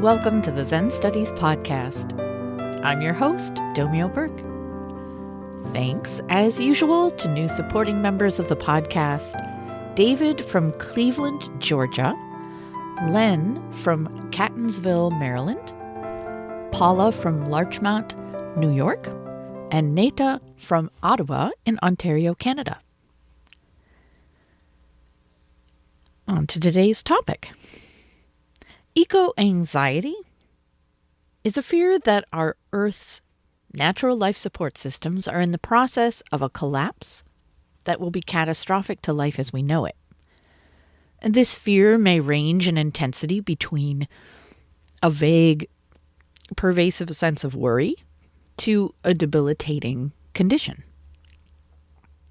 Welcome to the Zen Studies Podcast. I'm your host, Domio Burke. Thanks, as usual, to new supporting members of the podcast, David from Cleveland, Georgia, Len from Catonsville, Maryland, Paula from Larchmont, New York, and Neta from Ottawa in Ontario, Canada. On to today's topic. Eco-anxiety is a fear that our Earth's natural life support systems are in the process of a collapse that will be catastrophic to life as we know it. And this fear may range in intensity between a vague, pervasive sense of worry to a debilitating condition.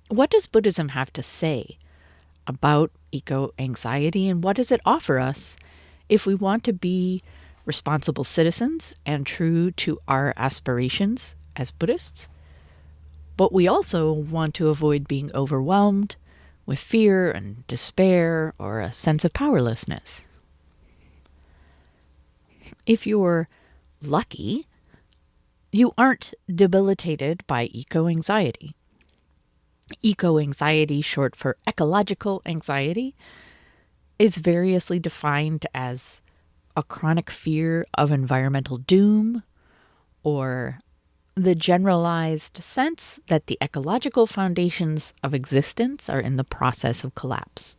What does Buddhism have to say about eco-anxiety, and what does it offer us if we want to be responsible citizens and true to our aspirations as Buddhists? But we also want to avoid being overwhelmed with fear and despair or a sense of powerlessness. If you're lucky, you aren't debilitated by eco-anxiety. Eco-anxiety, short for ecological anxiety, is variously defined as a chronic fear of environmental doom or the generalized sense that the ecological foundations of existence are in the process of collapse.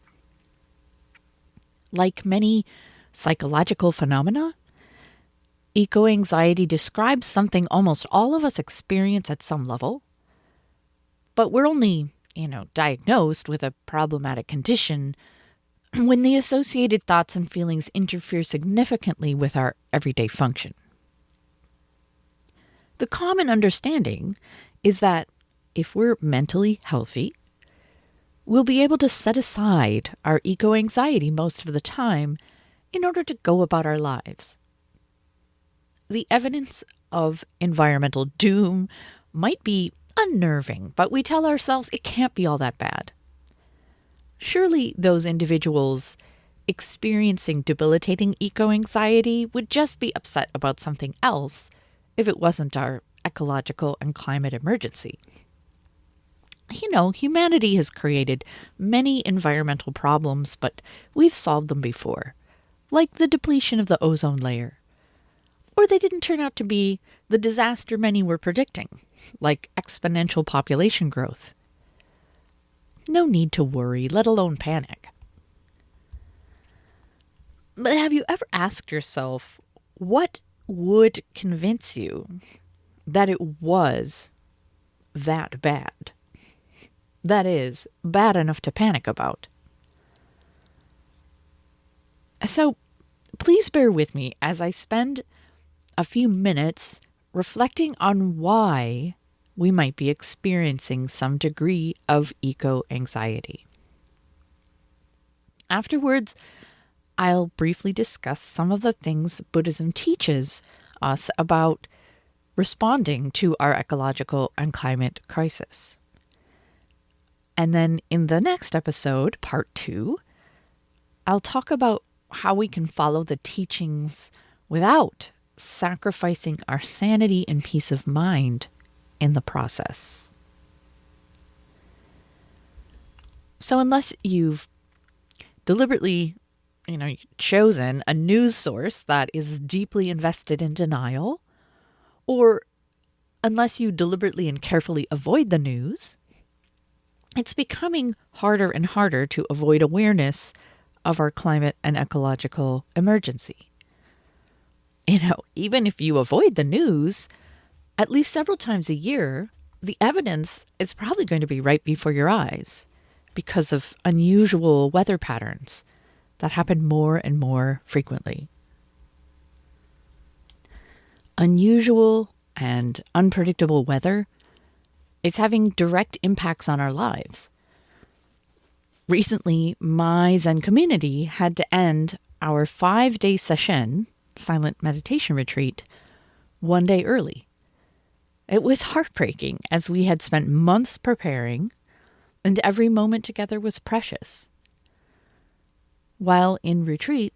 Like many psychological phenomena, eco-anxiety describes something almost all of us experience at some level, but we're only, diagnosed with a problematic condition when the associated thoughts and feelings interfere significantly with our everyday function. The common understanding is that if we're mentally healthy, we'll be able to set aside our eco-anxiety most of the time in order to go about our lives. The evidence of environmental doom might be unnerving, but we tell ourselves it can't be all that bad. Surely those individuals experiencing debilitating eco-anxiety would just be upset about something else if it wasn't our ecological and climate emergency. Humanity has created many environmental problems, but we've solved them before, like the depletion of the ozone layer. Or they didn't turn out to be the disaster many were predicting, like exponential population growth. No need to worry, let alone panic. But have you ever asked yourself, what would convince you that it was that bad? That is, bad enough to panic about. So, please bear with me as I spend a few minutes reflecting on why we might be experiencing some degree of eco-anxiety. Afterwards, I'll briefly discuss some of the things Buddhism teaches us about responding to our ecological and climate crisis. And then in the next episode, part 2, I'll talk about how we can follow the teachings without sacrificing our sanity and peace of mind in the process. So unless you've deliberately, chosen a news source that is deeply invested in denial, or unless you deliberately and carefully avoid the news, it's becoming harder and harder to avoid awareness of our climate and ecological emergency. Even if you avoid the news, at least several times a year, the evidence is probably going to be right before your eyes because of unusual weather patterns that happen more and more frequently. Unusual and unpredictable weather is having direct impacts on our lives. Recently, my Zen community had to end our 5-day session, silent meditation retreat, one day early. It was heartbreaking as we had spent months preparing, and every moment together was precious. While in retreat,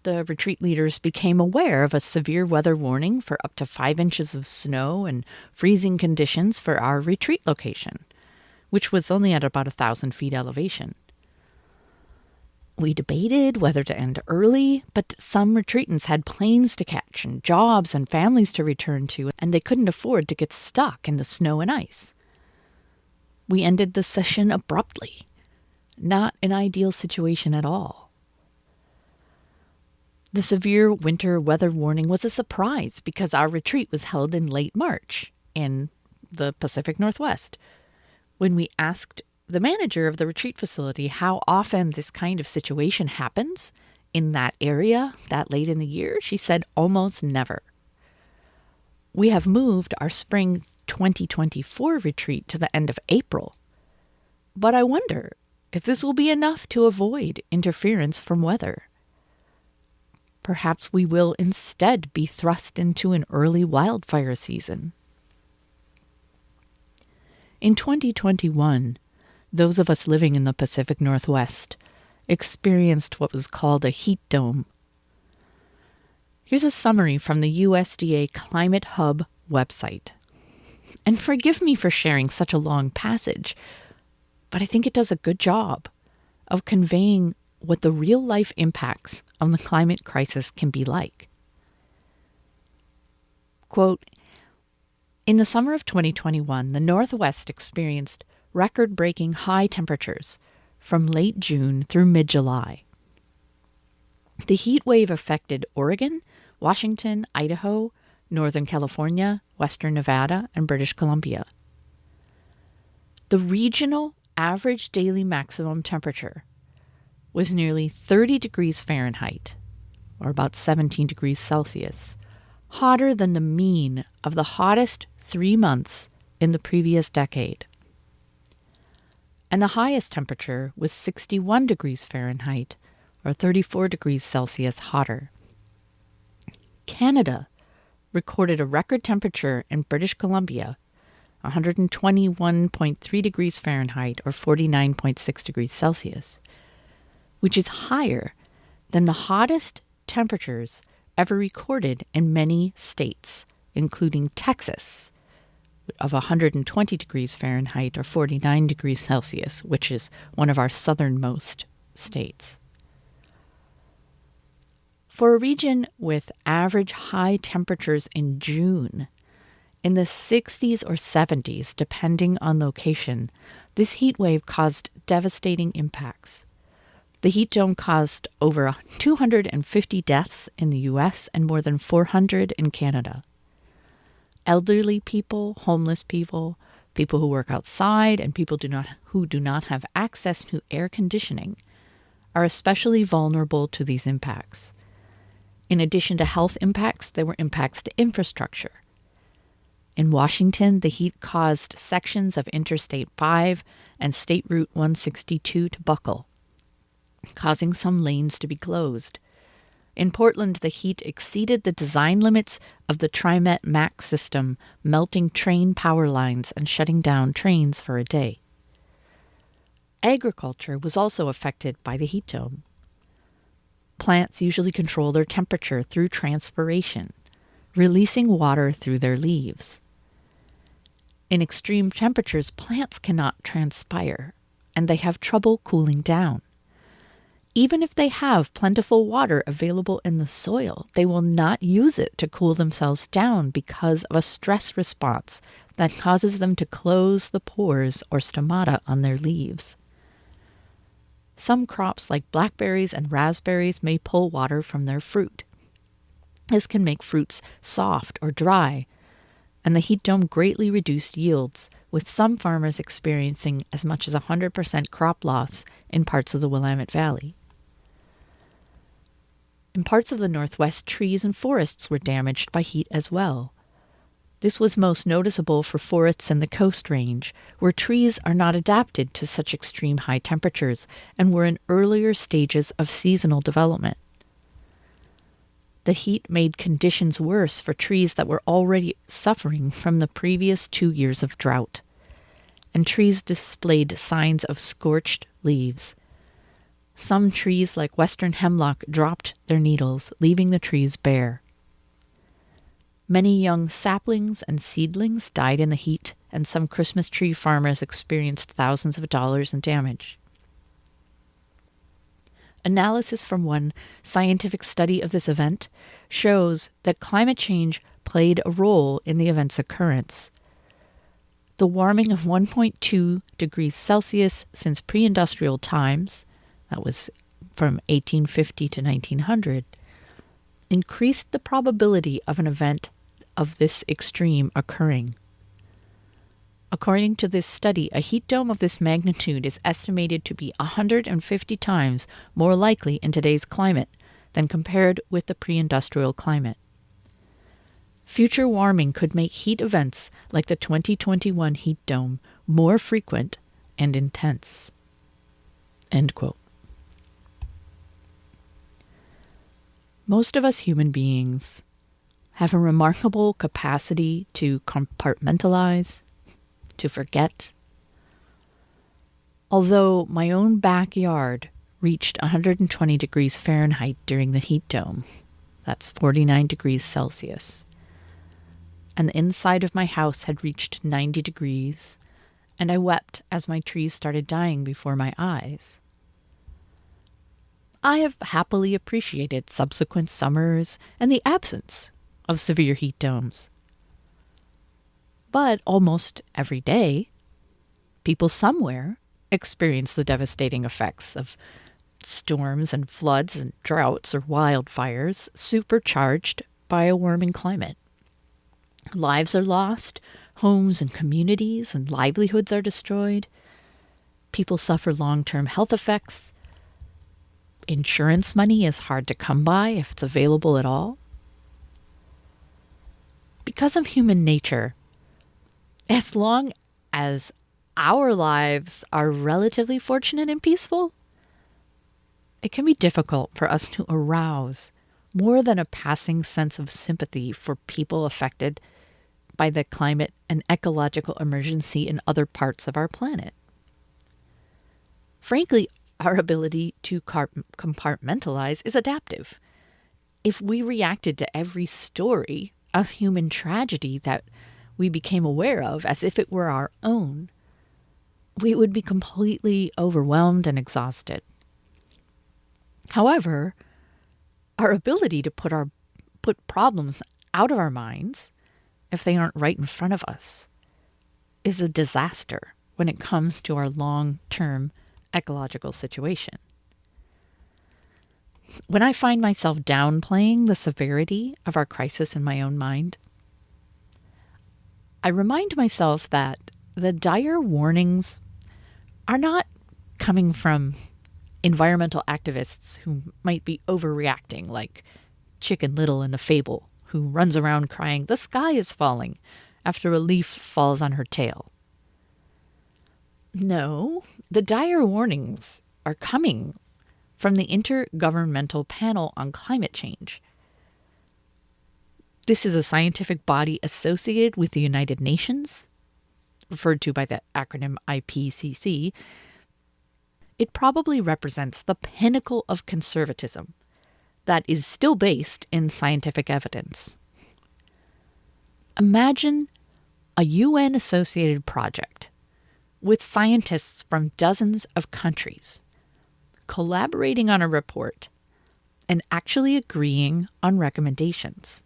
the retreat leaders became aware of a severe weather warning for up to 5 inches of snow and freezing conditions for our retreat location, which was only at about 1,000 feet elevation. We debated whether to end early, but some retreatants had planes to catch and jobs and families to return to, and they couldn't afford to get stuck in the snow and ice. We ended the session abruptly. Not an ideal situation at all. The severe winter weather warning was a surprise because our retreat was held in late March in the Pacific Northwest. When we asked the manager of the retreat facility how often this kind of situation happens in that area that late in the year, she said almost never. We have moved our spring 2024 retreat to the end of April, but I wonder if this will be enough to avoid interference from weather. Perhaps we will instead be thrust into an early wildfire season. In 2021, those of us living in the Pacific Northwest experienced what was called a heat dome. Here's a summary from the USDA Climate Hub website. And forgive me for sharing such a long passage, but I think it does a good job of conveying what the real-life impacts of the climate crisis can be like. Quote, in the summer of 2021, the Northwest experienced record-breaking high temperatures from late June through mid-July. The heat wave affected Oregon, Washington, Idaho, Northern California, Western Nevada, and British Columbia. The regional average daily maximum temperature was nearly 30 degrees Fahrenheit, or about 17 degrees Celsius, hotter than the mean of the hottest 3 months in the previous decade. And the highest temperature was 61 degrees Fahrenheit, or 34 degrees Celsius hotter. Canada recorded a record temperature in British Columbia, 121.3 degrees Fahrenheit, or 49.6 degrees Celsius, which is higher than the hottest temperatures ever recorded in many states, including Texas, of 120 degrees Fahrenheit, or 49 degrees Celsius, which is one of our southernmost states. For a region with average high temperatures in June, in the 60s or 70s, depending on location, this heat wave caused devastating impacts. The heat dome caused over 250 deaths in the U.S. and more than 400 in Canada. Elderly people, homeless people, people who work outside, and people who do not have access to air conditioning are especially vulnerable to these impacts. In addition to health impacts, there were impacts to infrastructure. In Washington, the heat caused sections of Interstate 5 and State Route 162 to buckle, causing some lanes to be closed. In Portland, the heat exceeded the design limits of the TriMet MAX system, melting train power lines and shutting down trains for a day. Agriculture was also affected by the heat dome. Plants usually control their temperature through transpiration, releasing water through their leaves. In extreme temperatures, plants cannot transpire, and they have trouble cooling down. Even if they have plentiful water available in the soil, they will not use it to cool themselves down because of a stress response that causes them to close the pores or stomata on their leaves. Some crops like blackberries and raspberries may pull water from their fruit. This can make fruits soft or dry, and the heat dome greatly reduced yields, with some farmers experiencing as much as 100% crop loss in parts of the Willamette Valley. In parts of the Northwest, trees and forests were damaged by heat as well. This was most noticeable for forests in the Coast Range, where trees are not adapted to such extreme high temperatures and were in earlier stages of seasonal development. The heat made conditions worse for trees that were already suffering from the previous 2 years of drought, and trees displayed signs of scorched leaves. Some trees, like western hemlock, dropped their needles, leaving the trees bare. Many young saplings and seedlings died in the heat, and some Christmas tree farmers experienced thousands of dollars in damage. Analysis from one scientific study of this event shows that climate change played a role in the event's occurrence. The warming of 1.2 degrees Celsius since pre-industrial times, that was from 1850 to 1900, increased the probability of an event of this extreme occurring. According to this study, a heat dome of this magnitude is estimated to be 150 times more likely in today's climate than compared with the pre-industrial climate. Future warming could make heat events like the 2021 heat dome more frequent and intense. End quote. Most of us human beings have a remarkable capacity to compartmentalize, to forget. Although my own backyard reached 120 degrees Fahrenheit during the heat dome, that's 49 degrees Celsius, and the inside of my house had reached 90 degrees, and I wept as my trees started dying before my eyes. I have happily appreciated subsequent summers and the absence of severe heat domes. But almost every day, people somewhere experience the devastating effects of storms and floods and droughts or wildfires supercharged by a warming climate. Lives are lost, homes and communities and livelihoods are destroyed. People suffer long-term health effects. Insurance money is hard to come by if it's available at all. Because of human nature, as long as our lives are relatively fortunate and peaceful, it can be difficult for us to arouse more than a passing sense of sympathy for people affected by the climate and ecological emergency in other parts of our planet. Frankly, our ability to compartmentalize is adaptive. If we reacted to every story of human tragedy that we became aware of as if it were our own, we would be completely overwhelmed and exhausted. However, our ability to put problems out of our minds, if they aren't right in front of us, is a disaster when it comes to our long-term ecological situation. When I find myself downplaying the severity of our crisis in my own mind, I remind myself that the dire warnings are not coming from environmental activists who might be overreacting, like Chicken Little in the fable, who runs around crying, "The sky is falling," after a leaf falls on her tail. No, the dire warnings are coming from the Intergovernmental Panel on Climate Change. This is a scientific body associated with the United Nations, referred to by the acronym IPCC. It probably represents the pinnacle of conservatism that is still based in scientific evidence. Imagine a UN-associated project with scientists from dozens of countries collaborating on a report and actually agreeing on recommendations.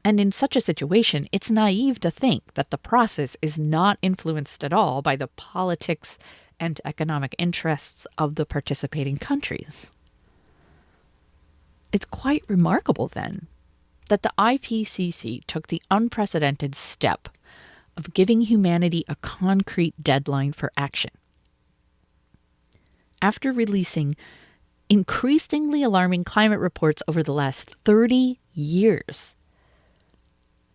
And in such a situation, it's naive to think that the process is not influenced at all by the politics and economic interests of the participating countries. It's quite remarkable, then, that the IPCC took the unprecedented step of giving humanity a concrete deadline for action. After releasing increasingly alarming climate reports over the last 30 years,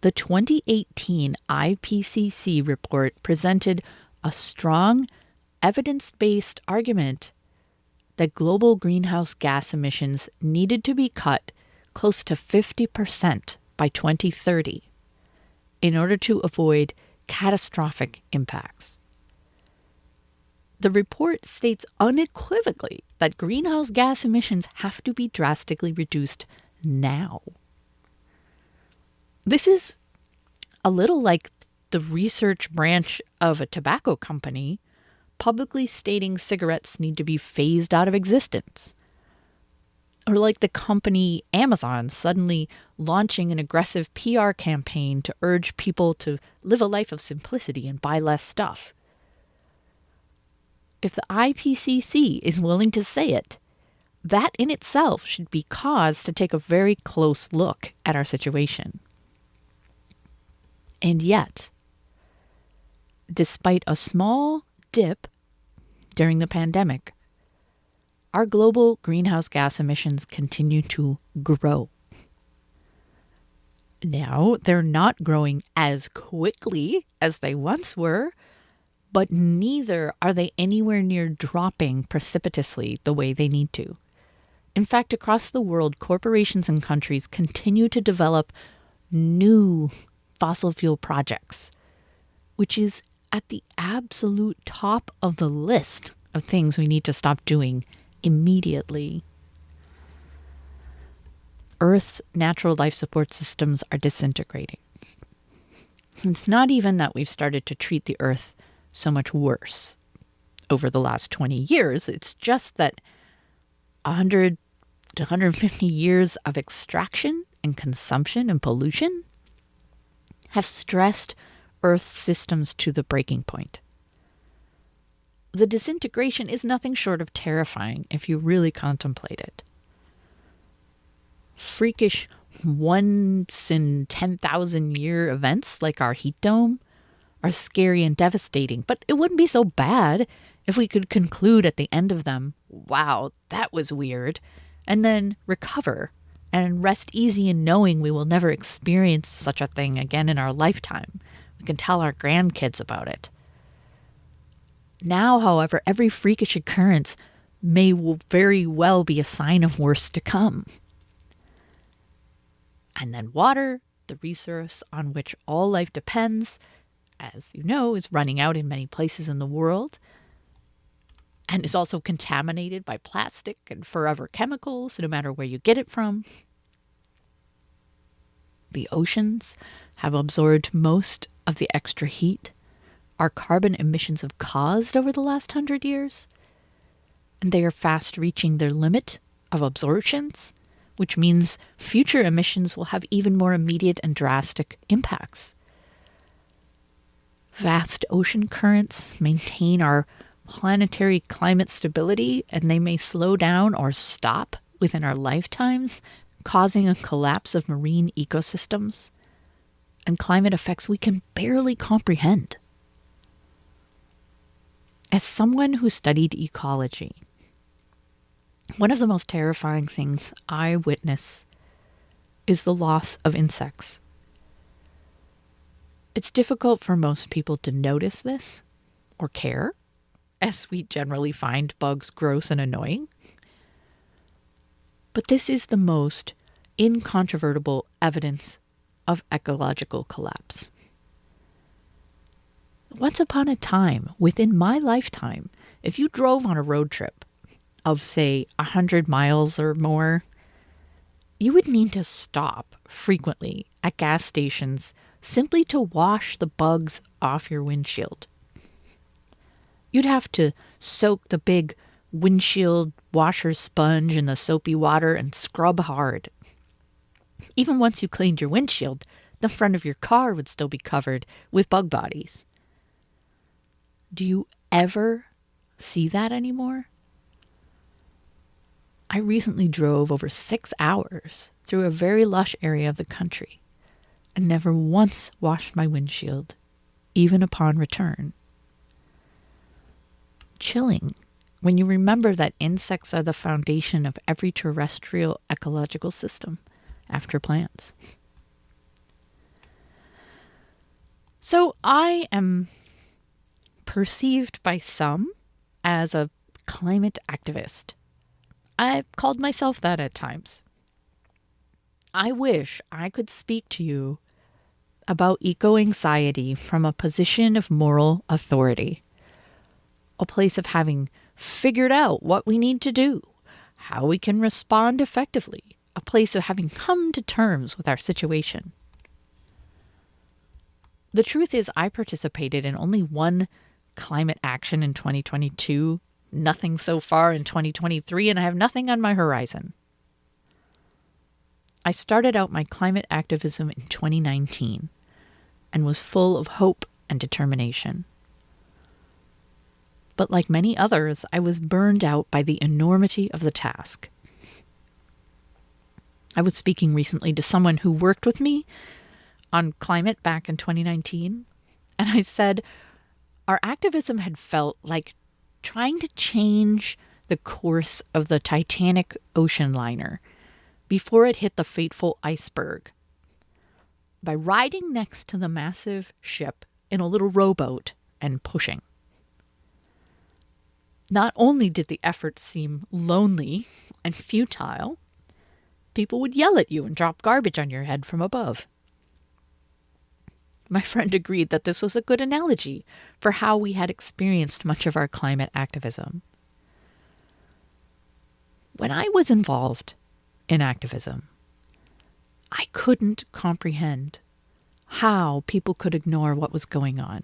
the 2018 IPCC report presented a strong, evidence-based argument that global greenhouse gas emissions needed to be cut close to 50% by 2030 in order to avoid catastrophic impacts. The report states unequivocally that greenhouse gas emissions have to be drastically reduced now. This is a little like the research branch of a tobacco company publicly stating cigarettes need to be phased out of existence. Or like the company Amazon suddenly launching an aggressive PR campaign to urge people to live a life of simplicity and buy less stuff. If the IPCC is willing to say it, that in itself should be cause to take a very close look at our situation. And yet, despite a small dip during the pandemic, our global greenhouse gas emissions continue to grow. Now, they're not growing as quickly as they once were, but neither are they anywhere near dropping precipitously the way they need to. In fact, across the world, corporations and countries continue to develop new fossil fuel projects, which is at the absolute top of the list of things we need to stop doing immediately. Earth's natural life support systems are disintegrating. It's not even that we've started to treat the Earth so much worse over the last 20 years. It's just that 100 to 150 years of extraction and consumption and pollution have stressed Earth's systems to the breaking point. The disintegration is nothing short of terrifying if you really contemplate it. Freakish once in 10,000 year events like our heat dome are scary and devastating, but it wouldn't be so bad if we could conclude at the end of them, wow, that was weird, and then recover and rest easy in knowing we will never experience such a thing again in our lifetime. We can tell our grandkids about it. Now, however, every freakish occurrence may very well be a sign of worse to come. And then water, the resource on which all life depends, as you know, is running out in many places in the world and is also contaminated by plastic and forever chemicals, no matter where you get it from. The oceans have absorbed most of the extra heat our carbon emissions have caused over the last 100 years, and they are fast reaching their limit of absorptions, which means future emissions will have even more immediate and drastic impacts. Vast ocean currents maintain our planetary climate stability, and they may slow down or stop within our lifetimes, causing a collapse of marine ecosystems and climate effects we can barely comprehend. As someone who studied ecology, one of the most terrifying things I witness is the loss of insects. It's difficult for most people to notice this or care, as we generally find bugs gross and annoying. But this is the most incontrovertible evidence of ecological collapse. Once upon a time, within my lifetime, if you drove on a road trip of, say, 100 miles or more, you would need to stop frequently at gas stations simply to wash the bugs off your windshield. You'd have to soak the big windshield washer sponge in the soapy water and scrub hard. Even once you cleaned your windshield, the front of your car would still be covered with bug bodies. Do you ever see that anymore? I recently drove over 6 hours through a very lush area of the country and never once washed my windshield, even upon return. Chilling when you remember that insects are the foundation of every terrestrial ecological system after plants. So I am perceived by some as a climate activist. I've called myself that at times. I wish I could speak to you about eco-anxiety from a position of moral authority. a place of having figured out what we need to do, how we can respond effectively, a place of having come to terms with our situation. The truth is, I participated in only one climate action in 2022, nothing so far in 2023, and I have nothing on my horizon. I started out my climate activism in 2019 and was full of hope and determination. But like many others, I was burned out by the enormity of the task. I was speaking recently to someone who worked with me on climate back in 2019, and I said our activism had felt like trying to change the course of the Titanic ocean liner before it hit the fateful iceberg by riding next to the massive ship in a little rowboat and pushing. Not only did the effort seem lonely and futile, people would yell at you and drop garbage on your head from above. My friend agreed that this was a good analogy for how we had experienced much of our climate activism. When I was involved in activism, I couldn't comprehend how people could ignore what was going on,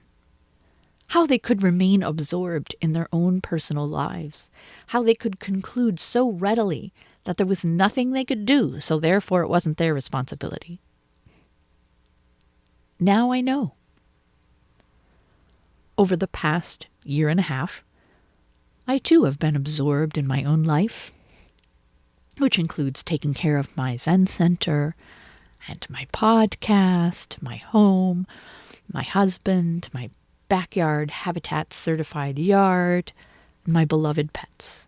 how they could remain absorbed in their own personal lives, how they could conclude so readily that there was nothing they could do, so therefore it wasn't their responsibility. Now I know. Over the past year and a half, I too have been absorbed in my own life, which includes taking care of my Zen center and my podcast, my home, my husband, my backyard habitat certified yard, and my beloved pets.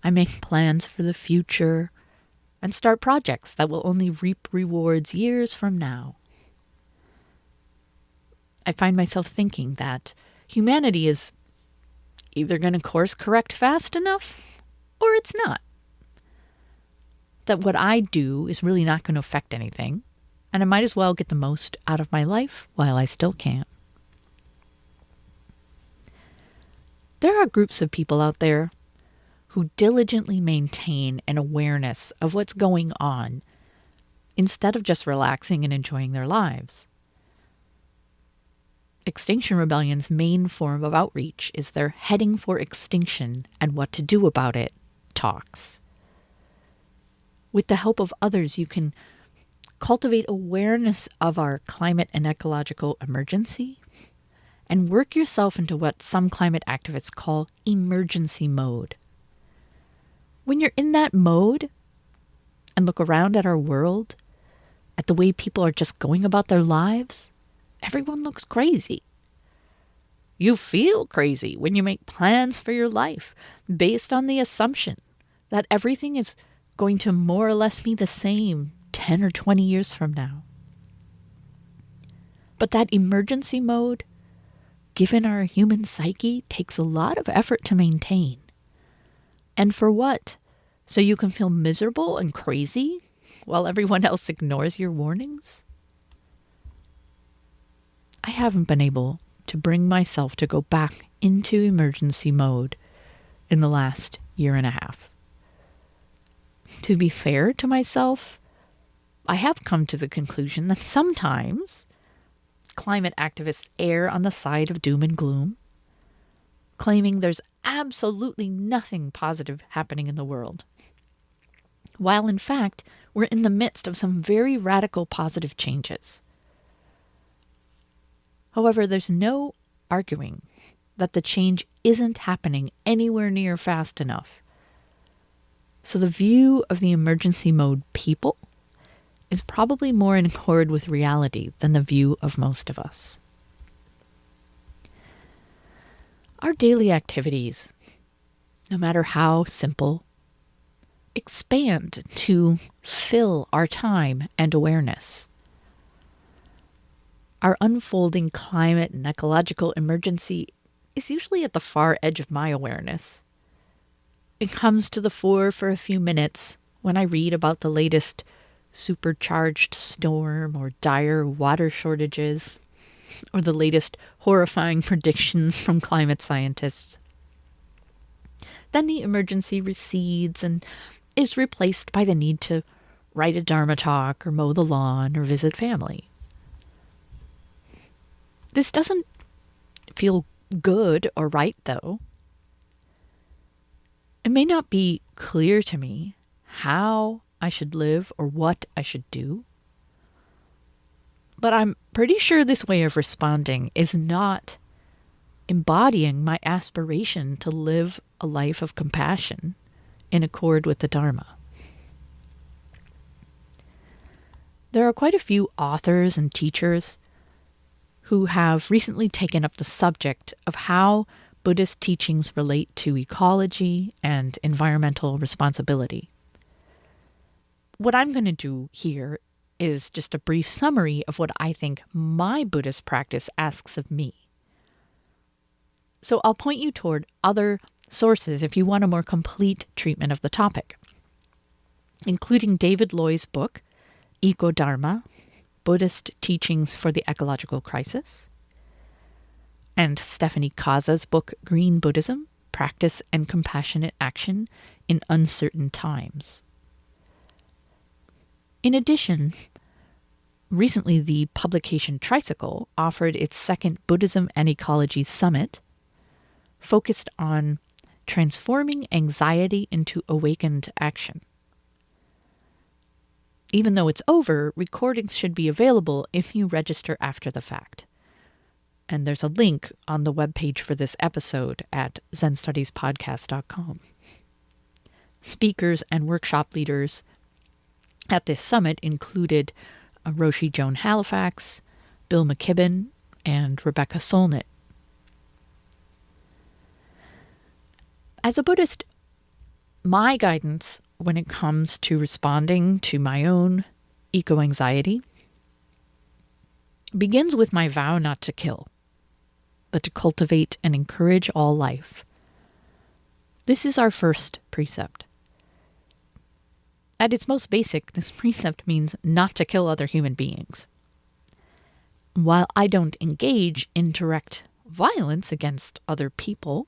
I make plans for the future and start projects that will only reap rewards years from now. I find myself thinking that humanity is either going to course correct fast enough or it's not. That what I do is really not going to affect anything, and I might as well get the most out of my life while I still can. There are groups of people out there who diligently maintain an awareness of what's going on instead of just relaxing and enjoying their lives. Extinction Rebellion's main form of outreach is their Heading for Extinction and What to Do About It talks. With the help of others, you can cultivate awareness of our climate and ecological emergency and work yourself into what some climate activists call emergency mode. When you're in that mode and look around at our world, at the way people are just going about their lives, everyone looks crazy. You feel crazy when you make plans for your life based on the assumption that everything is going to more or less be the same 10 or 20 years from now. But that emergency mode, given our human psyche, takes a lot of effort to maintain. And for what? So you can feel miserable and crazy while everyone else ignores your warnings? I haven't been able to bring myself to go back into emergency mode in the last year and a half. To be fair to myself, I have come to the conclusion that sometimes climate activists err on the side of doom and gloom, claiming there's absolutely nothing positive happening in the world, while in fact we're in the midst of some very radical positive changes. However, there's no arguing that the change isn't happening anywhere near fast enough. So the view of the emergency mode people is probably more in accord with reality than the view of most of us. Our daily activities, no matter how simple, expand to fill our time and awareness. Our unfolding climate and ecological emergency is usually at the far edge of my awareness. It comes to the fore for a few minutes when I read about the latest supercharged storm or dire water shortages. or the latest horrifying predictions from climate scientists. Then the emergency recedes and is replaced by the need to write a Dharma talk or mow the lawn or visit family. This doesn't feel good or right, though. It may not be clear to me how I should live or what I should do, but I'm pretty sure this way of responding is not embodying my aspiration to live a life of compassion in accord with the Dharma. There are quite a few authors and teachers who have recently taken up the subject of how Buddhist teachings relate to ecology and environmental responsibility. What I'm going to do here is just a brief summary of what I think my Buddhist practice asks of me. So I'll point you toward other sources if you want a more complete treatment of the topic, including David Loy's book, Eco-Dharma, Buddhist Teachings for the Ecological Crisis, and Stephanie Kaza's book, Green Buddhism, Practice and Compassionate Action in Uncertain Times. In addition, recently the publication Tricycle offered its second Buddhism and Ecology Summit, focused on transforming anxiety into awakened action. Even though it's over, recordings should be available if you register after the fact. And there's a link on the webpage for this episode at zenstudiespodcast.com. Speakers and workshop leaders at this summit included Roshi Joan Halifax, Bill McKibben, and Rebecca Solnit. As a Buddhist, my guidance when it comes to responding to my own eco-anxiety begins with my vow not to kill, but to cultivate and encourage all life. This is our first precept. At its most basic, this precept means not to kill other human beings. While I don't engage in direct violence against other people,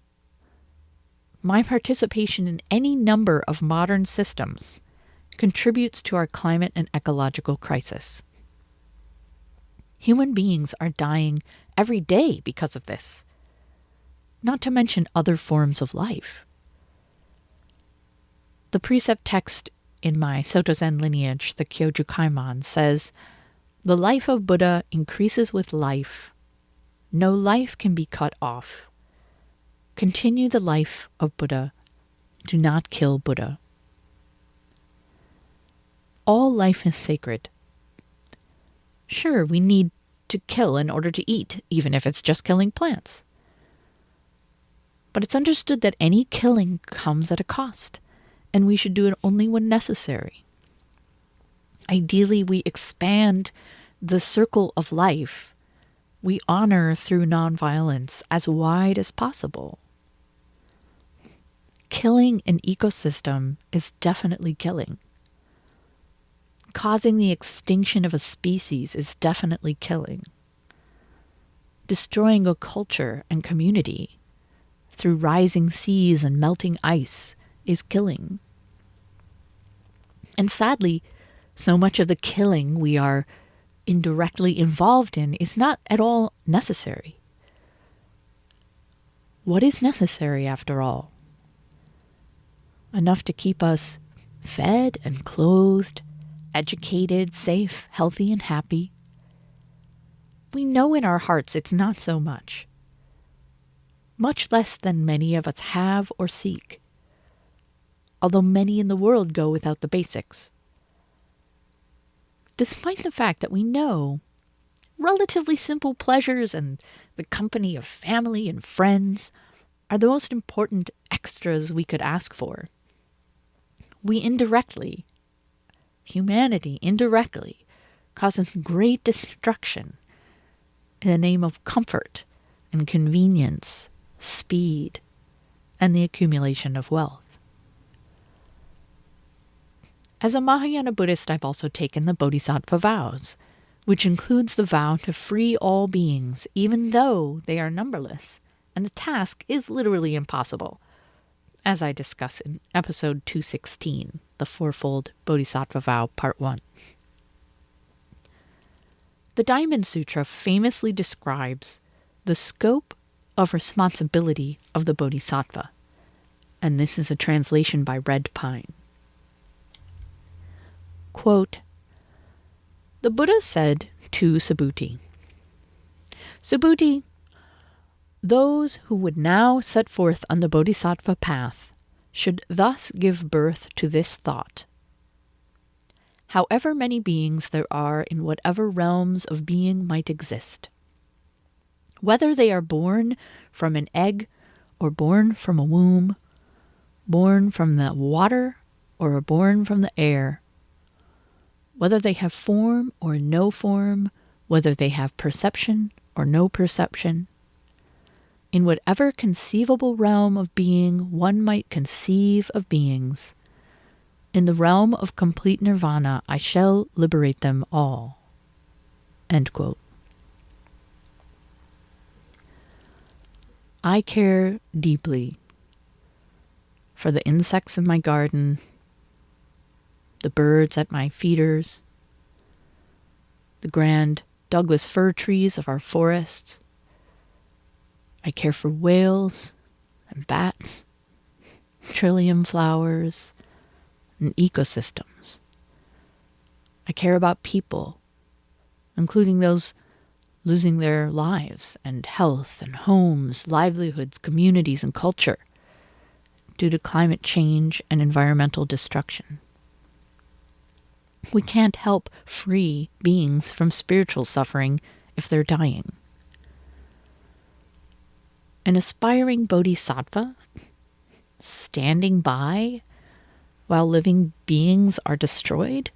my participation in any number of modern systems contributes to our climate and ecological crisis. Human beings are dying every day because of this, not to mention other forms of life. The precept text in my Soto Zen lineage, the Kyoju Kaiman, says, "The life of Buddha increases with life. No life can be cut off. Continue the life of Buddha. Do not kill Buddha." All life is sacred. Sure, we need to kill in order to eat, even if it's just killing plants. But it's understood that any killing comes at a cost, and we should do it only when necessary. Ideally, we expand the circle of life we honor through nonviolence as wide as possible. Killing an ecosystem is definitely killing. Causing the extinction of a species is definitely killing. Destroying a culture and community through rising seas and melting ice is killing. And sadly, so much of the killing we are indirectly involved in is not at all necessary. What is necessary, after all? Enough to keep us fed and clothed, educated, safe, healthy, and happy. We know in our hearts it's not so much. Much less than many of us have or seek, although many in the world go without the basics. Despite the fact that we know relatively simple pleasures and the company of family and friends are the most important extras we could ask for, we indirectly, humanity indirectly, causes great destruction in the name of comfort and convenience, speed, and the accumulation of wealth. As a Mahayana Buddhist, I've also taken the Bodhisattva vows, which includes the vow to free all beings, even though they are numberless, and the task is literally impossible, as I discuss in episode 216, the Fourfold Bodhisattva Vow, Part 1. The Diamond Sutra famously describes the scope of responsibility of the Bodhisattva, and this is a translation by Red Pine. Quote, the Buddha said to Subhuti, Subhuti, those who would now set forth on the Bodhisattva path should thus give birth to this thought. However many beings there are in whatever realms of being might exist, whether they are born from an egg or born from a womb, born from the water or born from the air, whether they have form or no form, whether they have perception or no perception, in whatever conceivable realm of being one might conceive of beings, in the realm of complete nirvana I shall liberate them all. End quote. I care deeply for the insects in my garden, the birds at my feeders, the grand Douglas fir trees of our forests. I care for whales and bats, trillium flowers, and ecosystems. I care about people, including those losing their lives and health and homes, livelihoods, communities, and culture due to climate change and environmental destruction. We can't help free beings from spiritual suffering if they're dying. An aspiring bodhisattva standing by while living beings are destroyed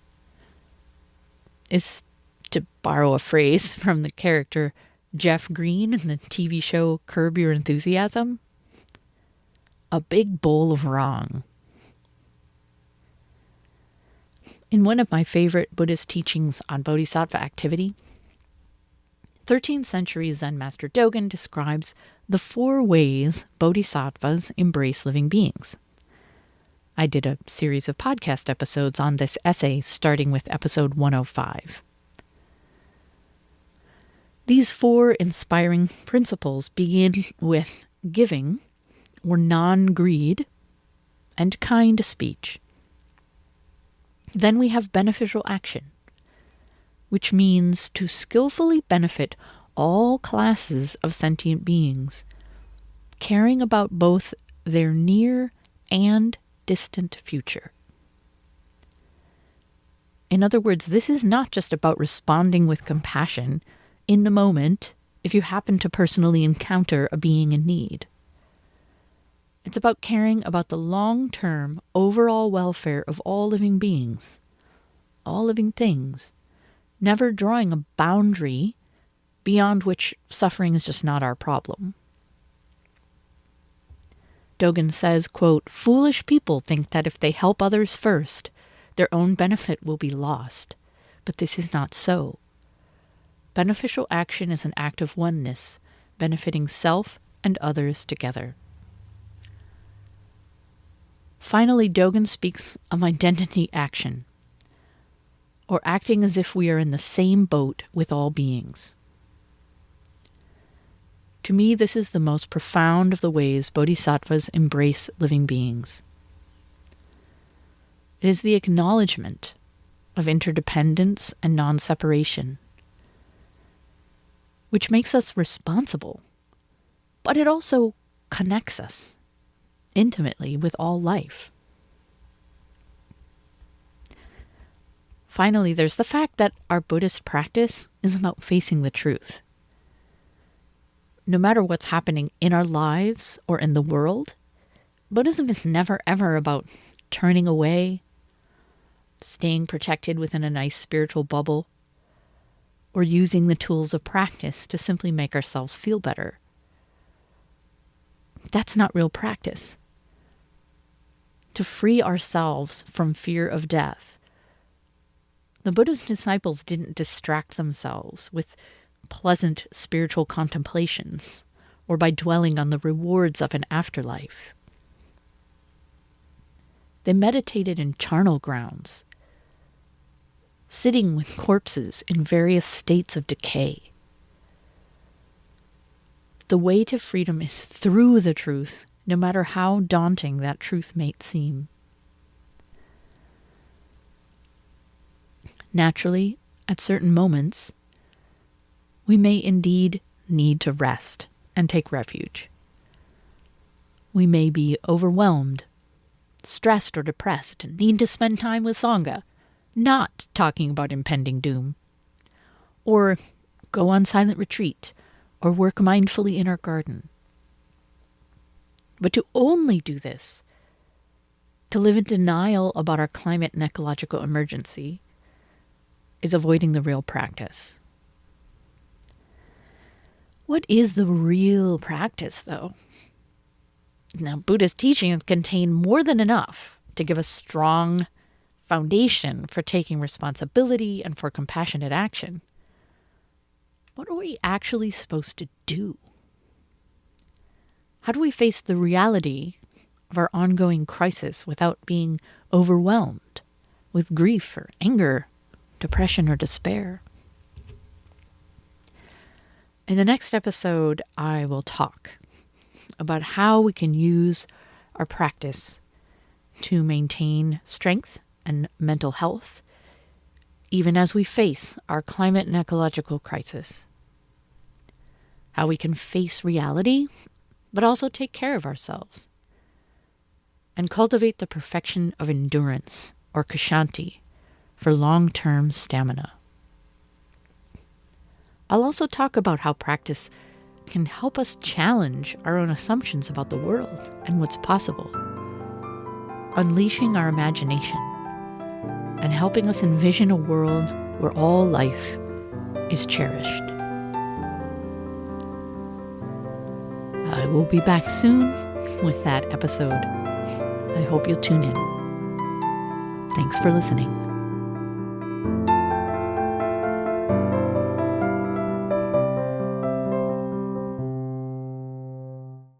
is, to borrow a phrase from the character Jeff Green in the TV show Curb Your Enthusiasm, a big bowl of wrong. In one of my favorite Buddhist teachings on bodhisattva activity, 13th century Zen master Dogen describes the 4 ways bodhisattvas embrace living beings. I did a series of podcast episodes on this essay, starting with episode 105. These 4 inspiring principles begin with giving, or non-greed, and kind speech. Then we have beneficial action, which means to skillfully benefit all classes of sentient beings, caring about both their near and distant future. In other words, this is not just about responding with compassion in the moment if you happen to personally encounter a being in need. It's about caring about the long-term overall welfare of all living beings, all living things, never drawing a boundary beyond which suffering is just not our problem. Dogen says, quote, foolish people think that if they help others first, their own benefit will be lost. But this is not so. Beneficial action is an act of oneness, benefiting self and others together. Finally, Dogen speaks of identity action, or acting as if we are in the same boat with all beings. To me, this is the most profound of the ways bodhisattvas embrace living beings. It is the acknowledgement of interdependence and non-separation, which makes us responsible, but it also connects us intimately with all life. Finally, there's the fact that our Buddhist practice is about facing the truth. No matter what's happening in our lives or in the world, Buddhism is never ever about turning away, staying protected within a nice spiritual bubble, or using the tools of practice to simply make ourselves feel better. That's not real practice. To free ourselves from fear of death, The Buddha's disciples didn't distract themselves with pleasant spiritual contemplations or by dwelling on the rewards of an afterlife. They meditated in charnel grounds, sitting with corpses in various states of decay. The way to freedom is through the truth, no matter how daunting that truth may seem. Naturally, at certain moments, we may indeed need to rest and take refuge. We may be overwhelmed, stressed, or depressed and need to spend time with Sangha, not talking about impending doom. Or go on silent retreat, or work mindfully in our garden. But to only do this, to live in denial about our climate and ecological emergency, is avoiding the real practice. What is the real practice, though? Now, Buddhist teachings contain more than enough to give a strong foundation for taking responsibility and for compassionate action. What are we actually supposed to do? How do we face the reality of our ongoing crisis without being overwhelmed with grief or anger, depression or despair? In the next episode, I will talk about how we can use our practice to maintain strength and mental health, even as we face our climate and ecological crisis. How we can face reality, but also take care of ourselves, and cultivate the perfection of endurance, or kshanti, for long-term stamina. I'll also talk about how practice can help us challenge our own assumptions about the world and what's possible, unleashing our imagination and helping us envision a world where all life is cherished. I will be back soon with that episode. I hope you'll tune in. Thanks for listening.